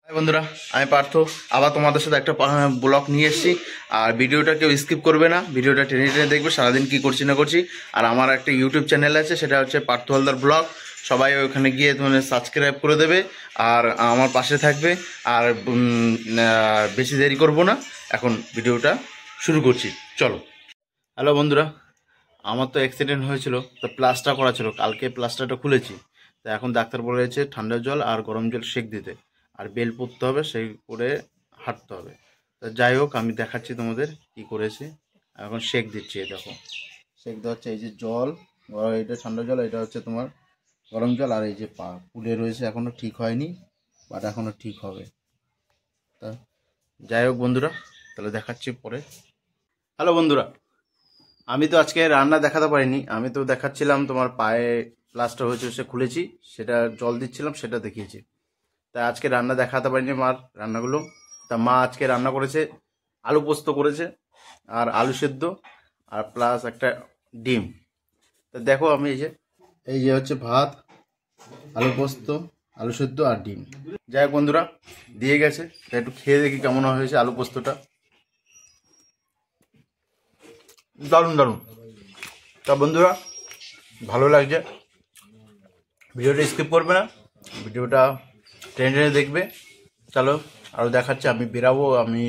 বন্ধুরা, আমি পার্থ আবার তোমাদের সাথে একটা ব্লগ নিয়ে এসেছি। আর ভিডিওটা কেউ স্কিপ করবে না, ভিডিওটা টেনে টেনে দেখবে সারাদিন কি করছি না করছি। আর আমার একটা ইউটিউব চ্যানেল আছে, সেটা হচ্ছে পার্থ হালদার ব্লগ। সবাই ওখানে গিয়ে তোমাদের সাবস্ক্রাইব করে দেবে আর আমার পাশে থাকবে। আর বেশি দেরি করব না, এখন ভিডিওটা শুরু করছি, চলো। হ্যালো বন্ধুরা, আমার তো অ্যাক্সিডেন্ট হয়েছিল, তো প্লাস্টার করা ছিল, কালকে প্লাস্টারটা খুলেছি। তো এখন ডাক্তার বলেছে ঠান্ডা জল আর গরম জল সেঁক দিতে, আর বেল পরতে হবে, সেই করে হাঁটতে হবে। তো যাই হোক, আমি দেখাচ্ছি তোমাদের কি করেছি। এখন সেঁক দিচ্ছি, এই দেখো সেঁক দেওয়া হচ্ছে। এই যে জল, এটা ঠান্ডা জল, এটা হচ্ছে তোমার গরম জল। আর এই যে পা ফুলে রয়েছে, এখনও ঠিক হয়নি, বাট এখনও ঠিক হবে। তা যাই হোক বন্ধুরা, তাহলে দেখাচ্ছি পরে। হ্যালো বন্ধুরা, আমি তো আজকে রান্না দেখাতে পারিনি, আমি তো দেখাচ্ছিলাম তোমার পায়ে প্লাস্টার হয়েছে, সে খুলেছি, সেটা জল দিচ্ছিলাম, সেটা দেখিয়েছি। তা আজকে রান্না দেখাতে পারিনি মার রান্নাগুলো। তা মা আজকে রান্না করেছে, আলু পোস্ত করেছে, আর আলু সেদ্ধ, আর প্লাস একটা ডিম। তা দেখো, আমি এই যে হচ্ছে ভাত, আলু পোস্ত, আলু সেদ্ধ আর ডিম। যাই হোক বন্ধুরা, দিয়ে গেছে, তা একটু খেয়ে দেখি কেমন হয়েছে আলু পোস্তটা। দারুণ দারুণ। তা বন্ধুরা, ভালো লাগছে, ভিডিওটা স্কিপ করবে না, ভিডিওটা টেনে টেনে দেখবে। চলো আরও দেখাচ্ছে। আমি বেরাবো, আমি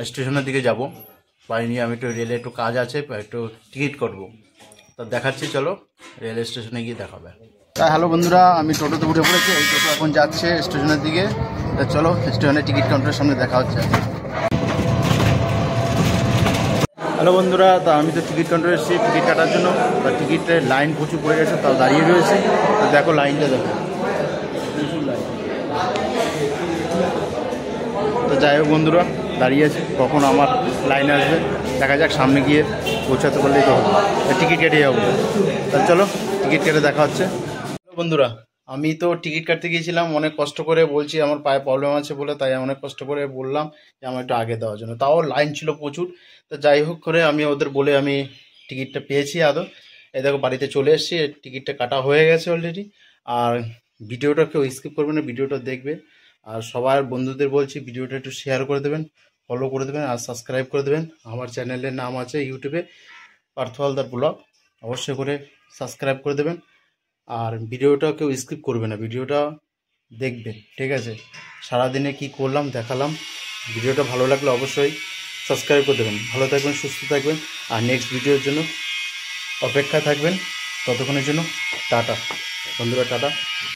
স্টেশনের দিকে যাব, পাইনি, আমি একটু রেলে একটু কাজ আছে, একটু টিকিট করবো। তা দেখাচ্ছি, চলো রেল স্টেশনে গিয়ে দেখাবে। তা হ্যালো বন্ধুরা, আমি টোটোতে উঠে পড়েছি, এই টোটো এখন যাচ্ছে স্টেশনের দিকে। তা চলো, স্টেশনের টিকিট কাউন্টারের সামনে দেখা হচ্ছে। হ্যালো বন্ধুরা, তা আমি তো টিকিট কাউন্টারে এসেছি টিকিট কাটার জন্য। তা টিকিটের লাইন প্রচুর পড়ে গেছে, তাও দাঁড়িয়ে রয়েছে। তো দেখো লাইনটা দেখো, প্রচুর লাইন। তো যাই হোক বন্ধুরা, দাঁড়িয়ে আছি, কখন আমার লাইন আসবে দেখা যাক, সামনে গিয়ে পৌঁছাতে পারলেই তো হবে। টিকিট কেটে যাবো, তা চলো টিকিট কেটে দেখা হচ্ছে। বন্ধুরা, আমি তো টিকিট কাটতে গিয়েছিলাম, অনেক কষ্ট করে বলছি, আমার পায়ে প্রবলেম আছে বলে, তাই অনেক কষ্ট করে বললাম যে আমার একটু আগে দেওয়ার জন্য, তাও লাইন ছিল প্রচুর। তো যাই হোক করে আমি ওদের বলে আমি টিকিটটা পেয়েছি আদৌ। এই দেখো বাড়িতে চলে এসেছি, টিকিটটা কাটা হয়ে গেছে অলরেডি। আর ভিডিওটা কেউ স্কিপ করবে না, ভিডিওটা দেখবে। আর সবার বন্ধুদের বলছি ভিডিওটা একটু শেয়ার করে দেবেন, ফলো করে দেবেন, আর সাবস্ক্রাইব করে দেবেন। আমার চ্যানেলের নাম আছে ইউটিউবে পার্থ হালদার ব্লগ, অবশ্যই করে সাবস্ক্রাইব করে দেবেন। আর ভিডিওটা কেউ স্কিপ করবে না, ভিডিওটা দেখবেন, ঠিক আছে? সারাদিনে কি করলাম দেখালাম। ভিডিওটা ভালো লাগলে অবশ্যই সাবস্ক্রাইব করে দেবেন। ভালো থাকবেন, সুস্থ থাকবেন, আর নেক্সট ভিডিওর জন্য অপেক্ষা থাকবেন। ততক্ষণের জন্য টাটা বন্ধুরা, টাটা।